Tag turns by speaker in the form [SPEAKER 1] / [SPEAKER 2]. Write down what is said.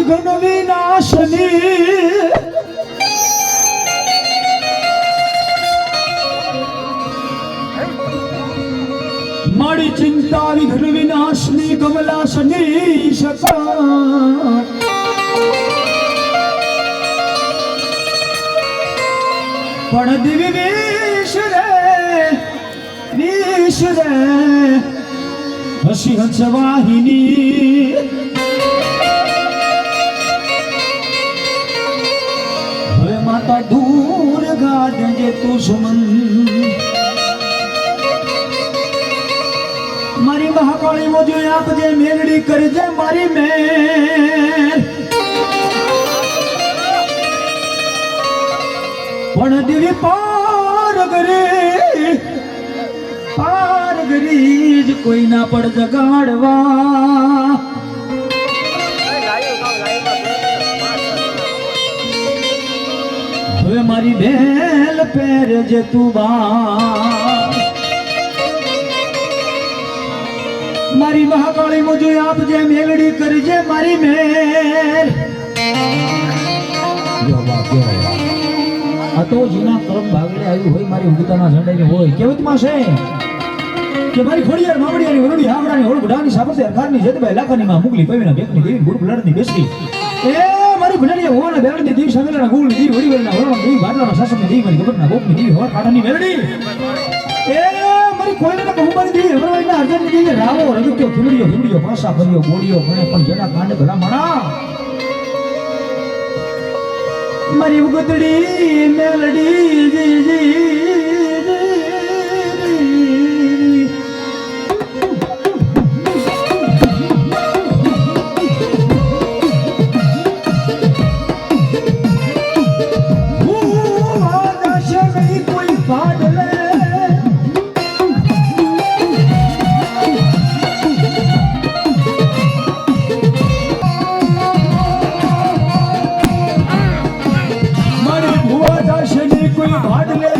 [SPEAKER 1] ઘન વિનાશની મારી ચિંતા વિઘ્ન વિનાશની કમલાસની શકા પણ દિવ્ય વિશ રે હસી હંસ વાહિની હવે માતા દૂર ગાજે તું સુમન મારી મહાકાળી મોજો આપજે મેલડી કરજે મારી મેલ પણ દેવી પાર ગરી જ કોઈ ના પડ જગાડવા હવે મારી બેલ પહેરજે તું બા મારી મહાકાળી મોજો આપજે મેલડી કરજે મારી મેલ આ તો જીના કરમ ભાગલે આવ્યું હોય મારી ઉગતાના ઝંડાને હોય કેવતમાં છે કે મારી ખોડિયાર મામડિયાની વરડી હામડાની હોળગડાની સાપતે અરખાની જેતભાઈ લાખાની માં મુગલી પવીના બેકની દેવી ગુડ બ્લડની બેસરી એ મારી ભણડિયા હોવાના બેરડી દેવી સમેલાના ગુળની દેવી વડીવરના હોળના દેવી બાટલાના શાસનની દેવી મારી ગબરના ગોપની દેવી હોવા કાઢાની મેલડી એ મારી કોઈના બહુમારી દેવી હમણાંના અર્જનની દેવી રાવો રગત્યો ખીમડીયો પાસા ભર્યો ગોળીયો ભણે પણ જેના કાંડ ભલા મણા મારી ઉગતડી મેલડી જી કોઈ ભાડ લે